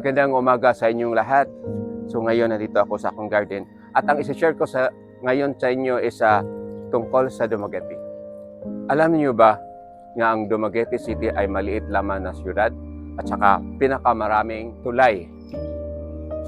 Magandang umaga sa inyong lahat. So ngayon nandito ako sa akong garden. At ang isa-share ko ngayon sa inyo is tungkol sa Dumaguete. Alam niyo ba nga ang Dumaguete City ay maliit lamang na siyudad at saka pinakamaraming tulay.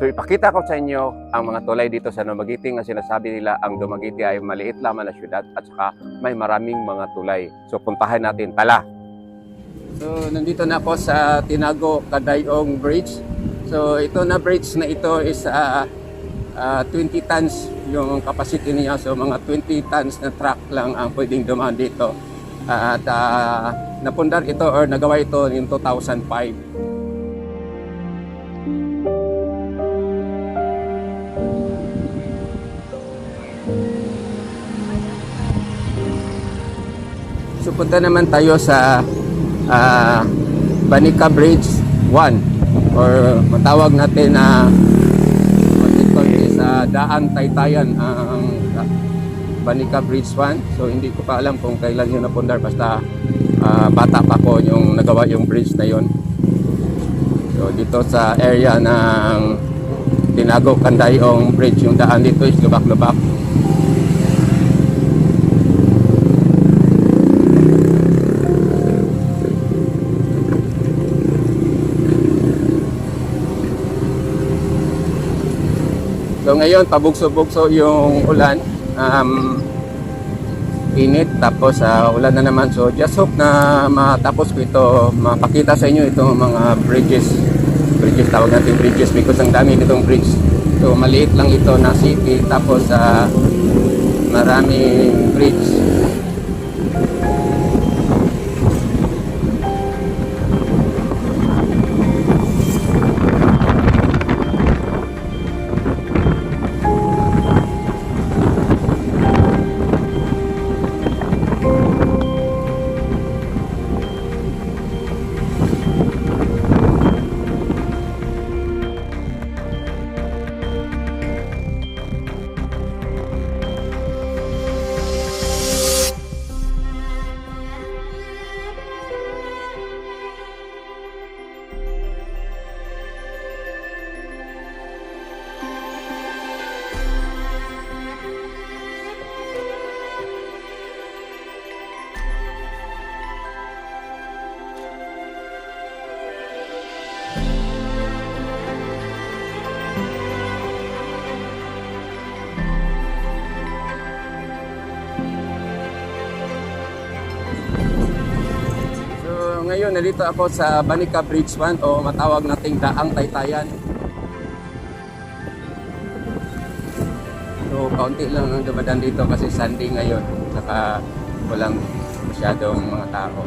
So ipakita ko sa inyo ang mga tulay dito sa Dumaguete nga sinasabi nila ang Dumaguete ay maliit lamang na siyudad at saka may maraming mga tulay. So puntahan natin pala. So nandito na ako sa Tinago Kadayong Bridge. So ito na bridge na ito is 20 tons yung capacity niya. So mga 20 tons na truck lang ang pwedeng dumaan dito. At napundar ito or nagawa ito in 2005. So punta naman tayo sa Banica Bridge 1 or matawag natin na sa Daan Taytayan ang Banica Bridge 1. So hindi ko pa alam kung kailan yun napundar, basta bata pa ko yung nagawa yung bridge na yun. So dito sa area ng Tinago Kadayong Bridge, yung daan dito is lubak-lubak. So ngayon pabugso-bugso yung ulan, init, tapos ulan na naman. So just hope na matapos ko ito, mapakita sa inyo itong mga bridges, tawag natin bridges because ang dami nitong bridge. So maliit lang ito na city, tapos maraming bridge. Ngayon, nandito ako sa Banica Bridge 1 o matawag nating Daang Taytayan. So, kaunti lang ang dumadaan dito kasi Sunday ngayon. Saka walang masyadong mga tao.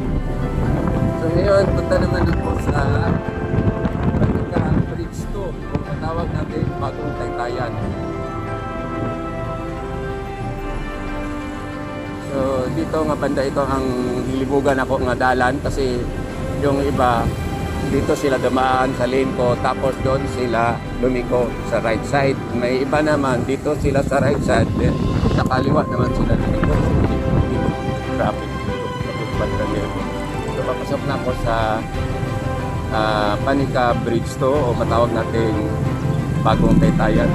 So, ngayon, punta naman ako sa Banica Bridge 2 o matawag natin Bagong Taytayan. So dito nga banda ito ang nilibugan ako nga dalan kasi yung iba dito sila dumaan sa lane ko, tapos doon sila lumiko sa right side. May iba naman dito sila sa right side, then sa kaliwa naman sila lumiko. Traffic dito. So papasok na ako sa Banica Bridge 2 o matawag natin Bagong Taytayan.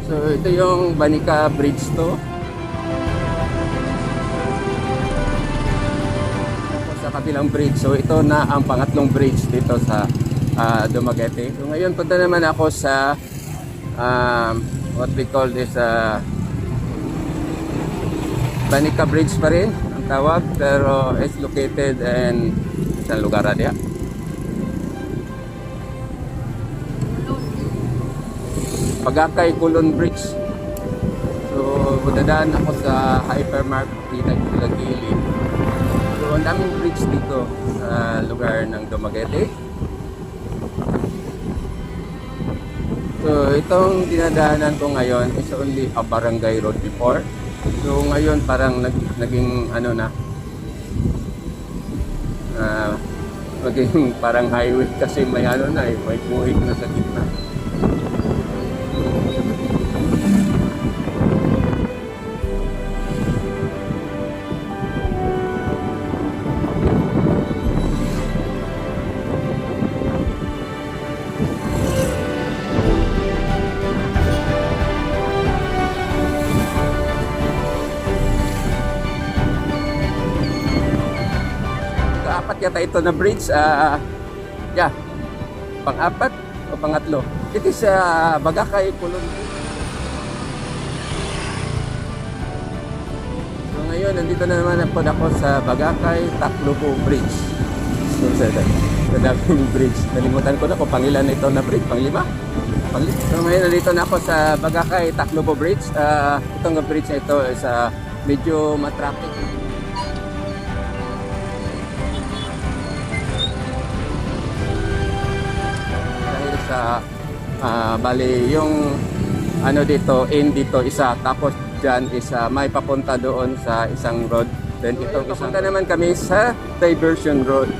So ito yung Banica Bridge 2. Tapos sa kabilang bridge. So ito na ang pangatlong bridge dito sa Dumaguete. So ngayon punta naman ako sa what we call this Banica Bridge pa rin ang tawag, pero it's located in sa lugar niya. Pagakay Kulon Bridge. So, budadaan ako sa hypermarket dito sa gilid. So, ang daming bridge dito sa lugar ng Dumaguete. So, itong dinadaanan ko ngayon is only a barangay road before. So, ngayon parang naging ano na, maging parang highway kasi may ano na eh, may buhig na sa gitna. Apat yata ito na bridge. Yeah, pang-apat o pangatlo. It is Bagakay Kulon. So ngayon, nandito na naman ako sa Bagakay Tacloban Bridge. So sa daming bridge. Nalimutan ko na kung pangilan na ito na bridge. Panglima? So ngayon, nandito na ako sa Bagakay Tacloban Bridge. Itong bridge na ito is medyo matraffic. Sa bali yung ano dito dito isa, tapos dyan isa may papunta doon sa isang road, then itong papunta naman kami sa diversion road.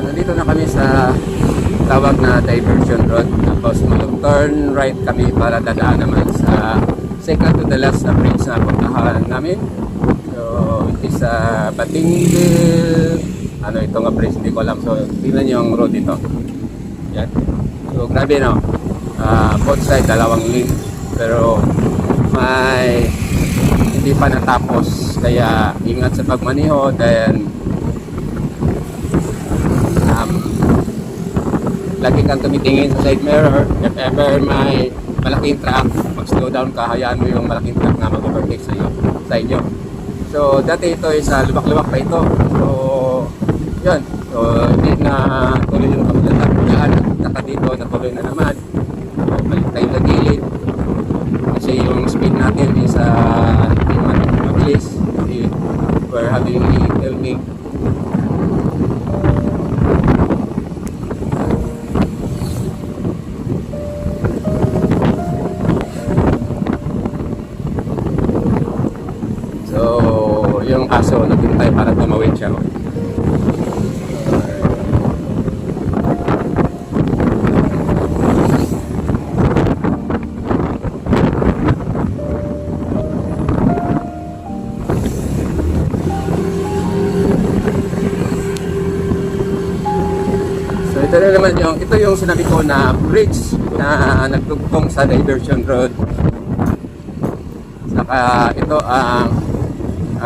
Nandito na kami sa tawag na diversion road, tapos mag-turn right kami para dadaan naman sa second to the last na bridge na puntahan namin. So, it is Batingil. Ano ito nga bridge, hindi ko alam. So, tingnan nyo yung road dito. Yan. So, grabe no. Both side, dalawang lane. Pero, may hindi pa natapos. Kaya, ingat sa pagmaniho. Then, lagi kang tumitingin sa side mirror. If ever may malaking truck, mag-slow down ka, hayaan mo yung malaking truck na mag-overtake sa inyo. So, dati ito is lubak-lubak pa ito. So, yun. So, hindi na tuloy yung paglatak ko yan. Naka dito, natuloy na naman. So, balik tayo sa gilid. Kasi yung speed natin is hindi mabilis. Kasi we're having a filming. Yung aso naghintay para tumawid siya. So ito na naman ito yung sinabi ko na bridge na nagtugtong sa diversion road. Saka ito ang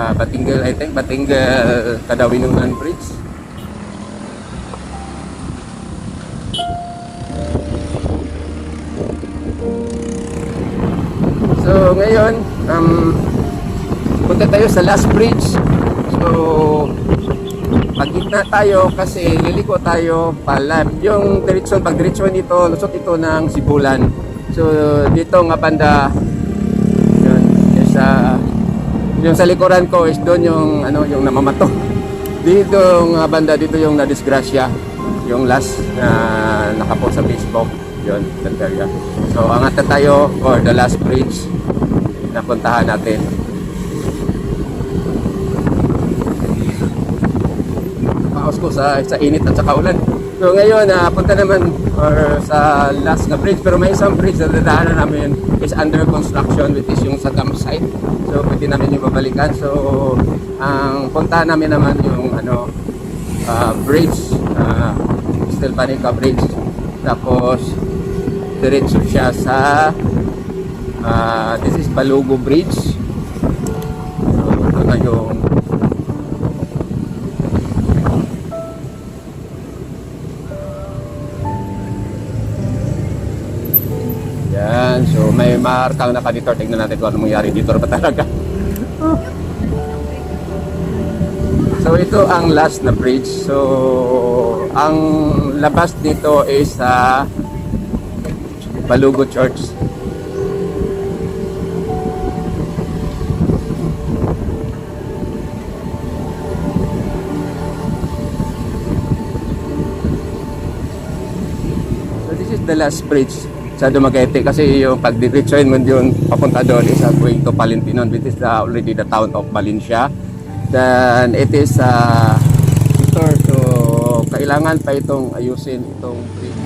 Batingil, I think Batingil Kadawinunan Bridge. So ngayon, punta tayo sa last bridge. So pagitna tayo kasi liliko tayo pa left. Yung direksyon, pag direksyon ito, lusot ito ng Sibulan. So dito nga banda, yun, is yung sa likuran ko is doon yung yung namamato. Dito ng banda dito yung nadisgrasya, yung last na nakapost sa Facebook, yun, that area. So angat na tayo for the last bridge na puntahan natin. Paos ko sa init at sa ulan. So ngayon punta naman sa last na bridge, pero may isang bridge na dadaanan namin is under construction, which is yung sa campsite. So pwede namin yung babalikan. So ang punta namin naman yung bridge, Still Panica Bridge. Tapos diretso siya sa this is Balugo Bridge. So ito na yung yan. So may markang naka-detour. Tingnan natin kung ano mangyari. Detour pa talaga. So ito ang last na bridge. So ang labas dito is Balugo Church. the last bridge sa Dumaguete kasi yung pag-diretsuin mo yun papunta doon is going to Palintinon, which is already the town of Valencia. Then it is Victor, so kailangan pa itong ayusin itong bridge.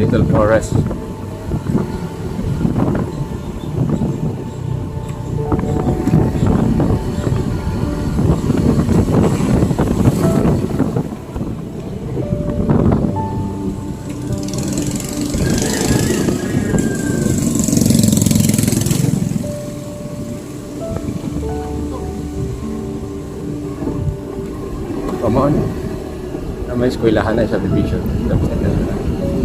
Little forest. Come on. May eskwelahan na sa division.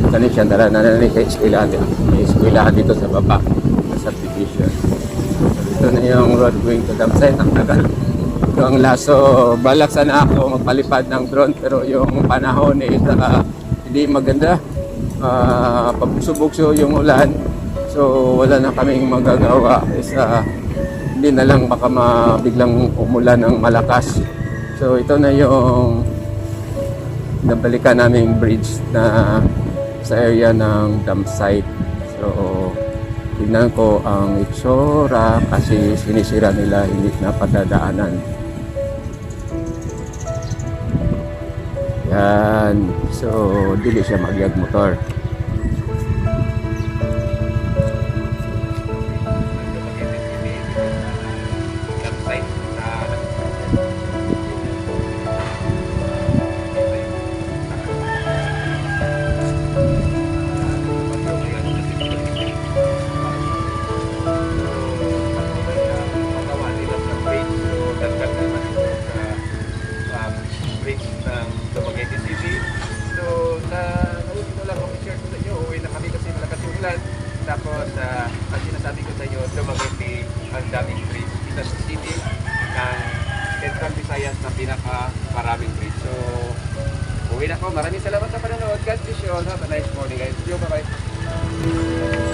Kanina siya dala na sa eskwelahan dito. May eskwelahan dito sa baba sa subdivision. Ito na yung road going to dam site. Ang tagal. Ito ang laso. Balak sana ako magpalipad ng drone pero yung panahon is hindi maganda. Pabukso-bukso yung ulan. So wala na kaming magagawa. Hindi na lang baka biglang umulan ng malakas. So ito na yung nabalikan naming bridge na sa area ng dam site. So, tignan ko ang itsura kasi sinisira nila, hindi na padadaanan. Yan. So, dili siya magyag motor. Ng Dumaguete City. So, nauli ko lang share ko sa inyo. Uwi na kami kasi malakas yung ulan. Tapos, ang sinasabi ko sa inyo, Dumaguete ang daming bridge. Isa sa city ng Central Visayas na pinaka-maraming bridge. So, uwi na ko. Maraming salamat sa panonood. God bless you all. Have a nice morning guys. Bye-bye.